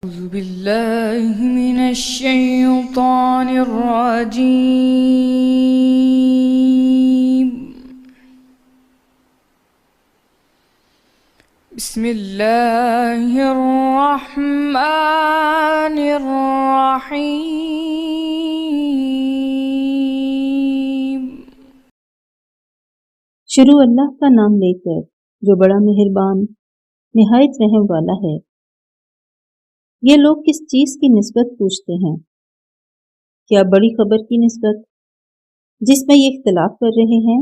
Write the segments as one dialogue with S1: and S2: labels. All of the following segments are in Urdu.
S1: أعوذ بالله من الشيطان الرجيم. بسم الله الرحمن الرحيم.
S2: شروع اللہ کا نام لے کر جو بڑا مہربان نہایت رحم والا ہے۔ یہ لوگ کس چیز کی نسبت پوچھتے ہیں؟ کیا بڑی خبر کی نسبت جس میں یہ اختلاف کر رہے ہیں؟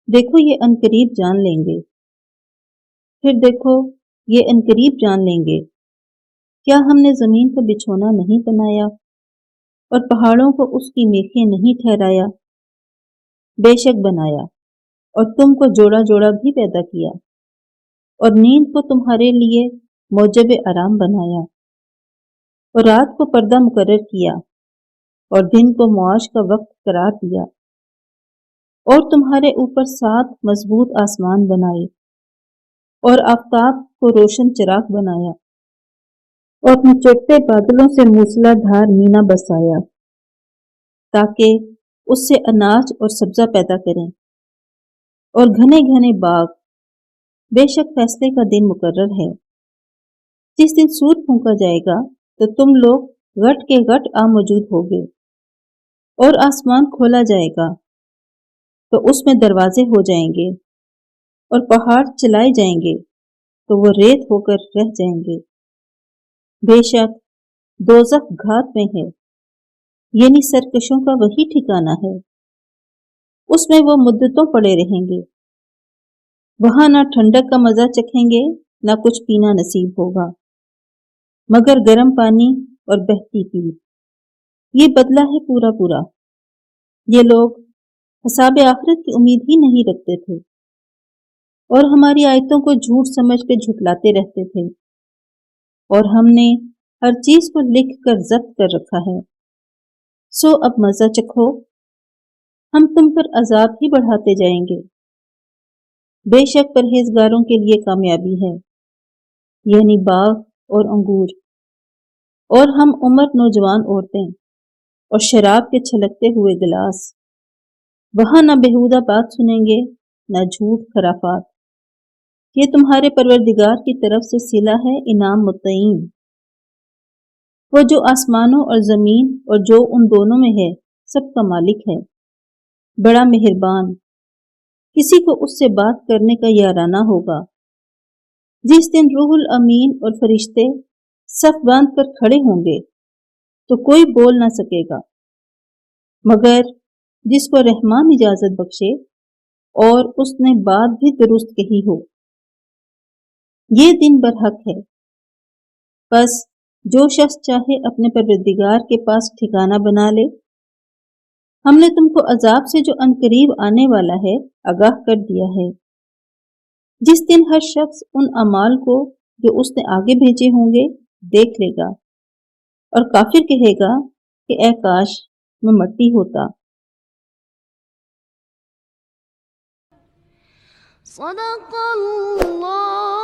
S2: دیکھو یہ عنقریب جان لیں گے، پھر دیکھو یہ عنقریب جان لیں گے۔ کیا ہم نے زمین کو بچھونا نہیں بنایا اور پہاڑوں کو اس کی میخیں نہیں ٹھہرایا؟ بے شک بنایا، اور تم کو جوڑا جوڑا بھی پیدا کیا، اور نیند کو تمہارے لیے موجب آرام بنایا، اور رات کو پردہ مقرر کیا اور دن کو معاش کا وقت قرار دیا، اور تمہارے اوپر 7 مضبوط آسمان بنائے، اور آفتاب کو روشن چراغ بنایا، اور نچوڑتے بادلوں سے موسلا دھار مینا بسایا، تاکہ اس سے اناج اور سبزہ پیدا کریں، اور گھنے گھنے باغ۔ بے شک فیصلے کا دن مقرر ہے۔ جس دن سور پھونکا جائے گا تو تم لوگ غٹ کے غٹ آ موجود ہوگے، اور آسمان کھولا جائے گا تو اس میں دروازے ہو جائیں گے، اور پہاڑ چلائے جائیں گے تو وہ ریت ہو کر رہ جائیں گے۔ بے شک دوزخ گھات میں ہے، یعنی سرکشوں کا وہی ٹھکانہ ہے۔ اس میں وہ مدتوں پڑے رہیں گے، وہاں نہ ٹھنڈک کا مزہ چکھیں گے نہ کچھ پینا نصیب ہوگا مگر گرم پانی اور بہتی پیپ۔ یہ بدلہ ہے پورا پورا۔ یہ لوگ حساب آخرت کی امید ہی نہیں رکھتے تھے، اور ہماری آیتوں کو جھوٹ سمجھ کے جھٹلاتے رہتے تھے، اور ہم نے ہر چیز کو لکھ کر ضبط کر رکھا ہے۔ سو اب مزہ چکھو، ہم تم پر عذاب ہی بڑھاتے جائیں گے۔ بے شک پرہیزگاروں کے لیے کامیابی ہے، یعنی باغ اور انگور، اور ہم عمر نوجوان عورتیں، اور شراب کے چھلکتے ہوئے گلاس۔ وہاں نہ بےہودہ بات سنیں گے نہ جھوٹ خرافات۔ یہ تمہارے پروردگار کی طرف سے صلہ ہے انعام متعین، وہ جو آسمانوں اور زمین اور جو ان دونوں میں ہے سب کا مالک ہے، بڑا مہربان۔ کسی کو اس سے بات کرنے کا یارانہ ہوگا۔ جس دن روح الامین اور فرشتے صف باندھ کر کھڑے ہوں گے تو کوئی بول نہ سکے گا مگر جس کو رحمان اجازت بخشے اور اس نے بات بھی درست کہی ہو۔ یہ دن برحق ہے، بس جو شخص چاہے اپنے پروردگار کے پاس ٹھکانہ بنا لے۔ ہم نے تم کو عذاب سے جو عنقریب آنے والا ہے آگاہ کر دیا ہے۔ جس دن ہر شخص ان اعمال کو جو اس نے آگے بھیجے ہوں گے دیکھ لے گا، اور کافر کہے گا کہ اے کاش میں مٹی ہوتا۔
S3: صدق اللہ